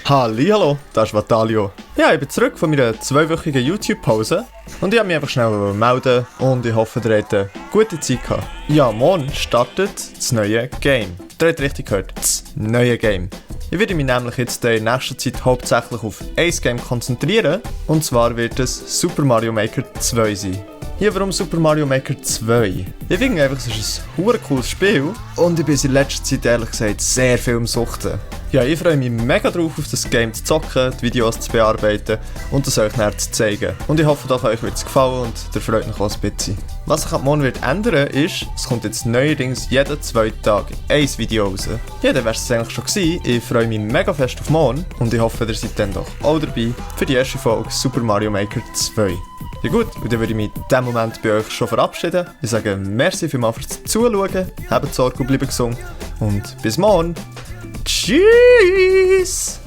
Hallihallo, das ist Vatalio. Ja, ich bin zurück von meiner 2-wöchigen YouTube-Pause und ich habe mich einfach schnell melden und ich hoffe, ihr habt eine gute Zeit gehabt. Ja, morgen startet das neue Game. Ihr habt richtig gehört, das neue Game. Ich werde mich nämlich jetzt in nächster Zeit hauptsächlich auf ein Game konzentrieren und zwar wird es Super Mario Maker 2 sein. Ja, warum Super Mario Maker 2? Ich finde einfach, es ist ein verdammt cooles Spiel und ich bin in letzter Zeit ehrlich gesagt sehr viel am Suchten. Ja, ich freue mich mega drauf, auf das Game zu zocken, die Videos zu bearbeiten und das euch näher zu zeigen. Und ich hoffe, euch wird es gefallen und ihr freut mich auch ein bisschen. Was sich ab morgen wird ändern ist, es kommt jetzt neuerdings jeden 2 Tage ein Video raus. Ja, dann wäre es eigentlich schon gewesen. Ich freue mich mega fest auf morgen und ich hoffe, ihr seid dann doch auch dabei für die erste Folge Super Mario Maker 2. Ja gut, und dann würde ich mich in diesem Moment bei euch schon verabschieden. Ich sage merci vielmals fürs Zuschauen, habt Sorge und bleibt gesund und bis morgen. Tschüss!